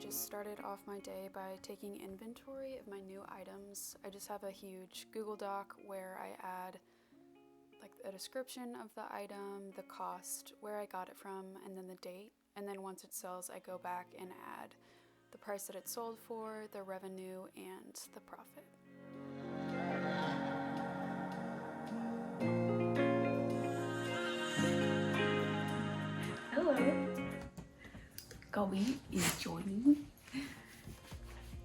just started off my day by taking inventory of my new items. I just have a huge Google Doc where I add like a description of the item, the cost, where I got it from, and then the date. And then once it sells, I go back and add the price that it sold for, the revenue, and the profit. Hello. Gobi is joining.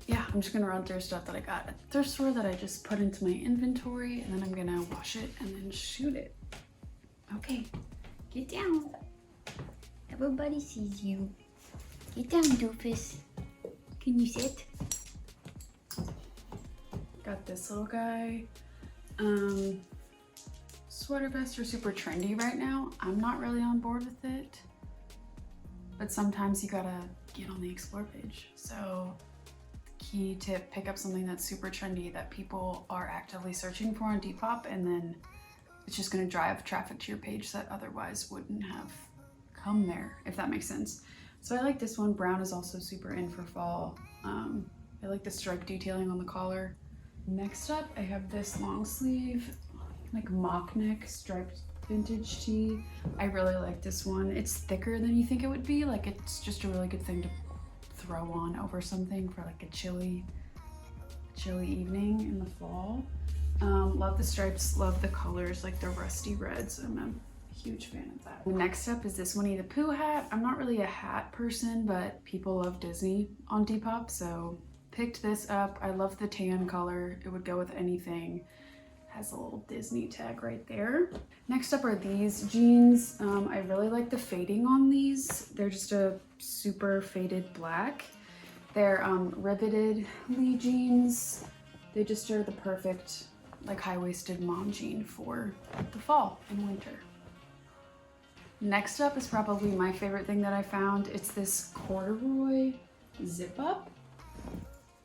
Yeah, I'm just gonna run through stuff that I got at the thrift store that I just put into my inventory, and then I'm gonna wash it and then shoot it. Okay, get down. Everybody sees you. Get down, doofus. Can you sit? Got this little guy. Sweater vests are super trendy right now. I'm not really on board with it, but sometimes you gotta get on the explore page. So key tip, pick up something that's super trendy that people are actively searching for on Depop, and then it's just gonna drive traffic to your page that otherwise wouldn't have come there, if that makes sense. So I like this one. Brown is also super in for fall. I like the stripe detailing on the collar. Next up, I have this long sleeve, like mock neck striped vintage tee. I really like this one. It's thicker than you think it would be. Like, it's just a really good thing to throw on over something for like a chilly evening in the fall. Love the stripes, love the colors, like the rusty reds. I'm a huge fan of that. Next up is this Winnie the Pooh hat. I'm not really a hat person, but people love Disney on Depop, so picked this up. I love the tan color. It would go with anything. Has a little Disney tag right there. Next up are these jeans. I really like the fading on these. They're just a super faded black. They're riveted Lee jeans. They just are the perfect like high-waisted mom jean for the fall and winter. Next up is probably my favorite thing that I found. It's this corduroy zip up,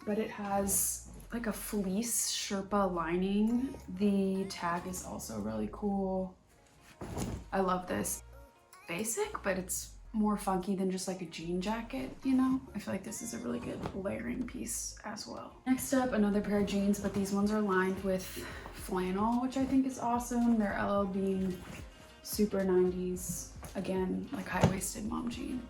but it has like a fleece Sherpa lining. The tag is also really cool. I love this. Basic, but it's more funky than just like a jean jacket, you know? I feel like this is a really good layering piece as well. Next up, another pair of jeans, but these ones are lined with flannel, which I think is awesome. They're LL Bean, super 90s. Again, like high-waisted mom jean.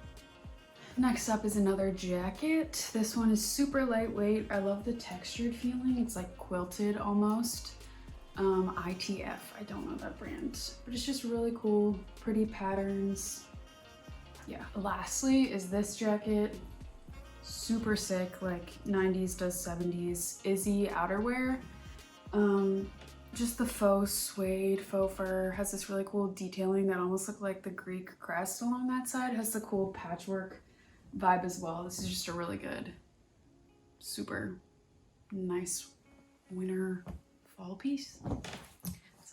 Next up is another jacket. This one is super lightweight. I love the textured feeling. It's like quilted almost. ITF, I don't know that brand, but it's just really cool, pretty patterns. Yeah. Lastly is this jacket. Super sick, like 90s does 70s Izzy outerwear. Just the faux suede, faux fur, has this really cool detailing that almost look like the Greek crest along that side. Has the cool patchwork vibe as well. This is just a really good, super nice winter fall piece. So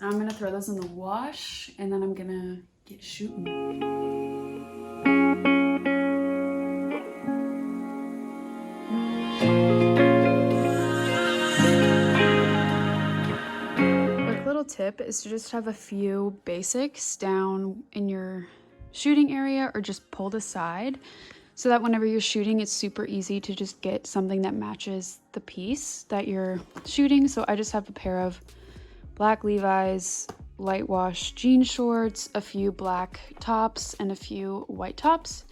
now I'm gonna throw those in the wash, and then I'm gonna get shooting. Tip is to just have a few basics down in your shooting area or just pulled aside so that whenever you're shooting, it's super easy to just get something that matches the piece that you're shooting. So I just have a pair of black Levi's light wash jean shorts, a few black tops, and a few white tops.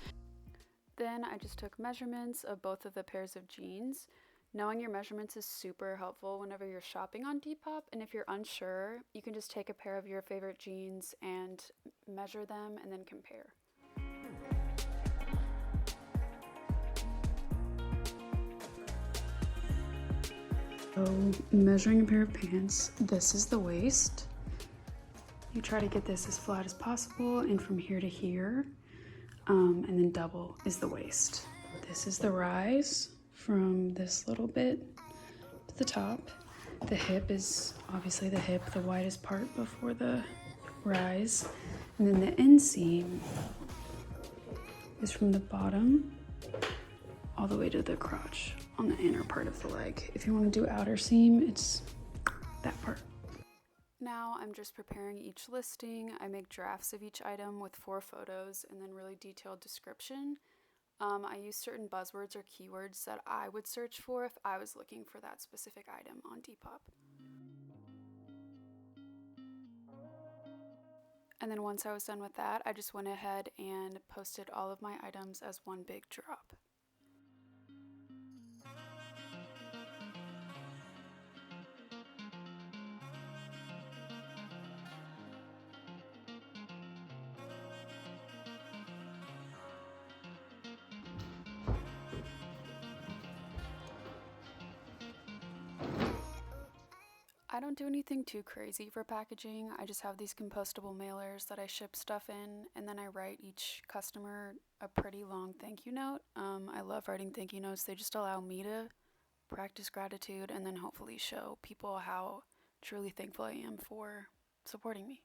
Then I just took measurements of both of the pairs of jeans. Knowing your measurements is super helpful whenever you're shopping on Depop, and if you're unsure, you can just take a pair of your favorite jeans and measure them and then compare. So, measuring a pair of pants, this is the waist. You try to get this as flat as possible, and from here to here, and then double is the waist. This is the rise from this little bit to the top. The hip is obviously the hip, the widest part before the rise. And then the inseam is from the bottom all the way to the crotch on the inner part of the leg. If you want to do outer seam, it's that part. Now I'm just preparing each listing. I make drafts of each item with 4 photos and then really detailed description. I use certain buzzwords or keywords that I would search for if I was looking for that specific item on Depop. And then once I was done with that, I just went ahead and posted all of my items as one big drop. I don't do anything too crazy for packaging. I just have these compostable mailers that I ship stuff in, and then I write each customer a pretty long thank you note. I love writing thank you notes. They just allow me to practice gratitude and then hopefully show people how truly thankful I am for supporting me.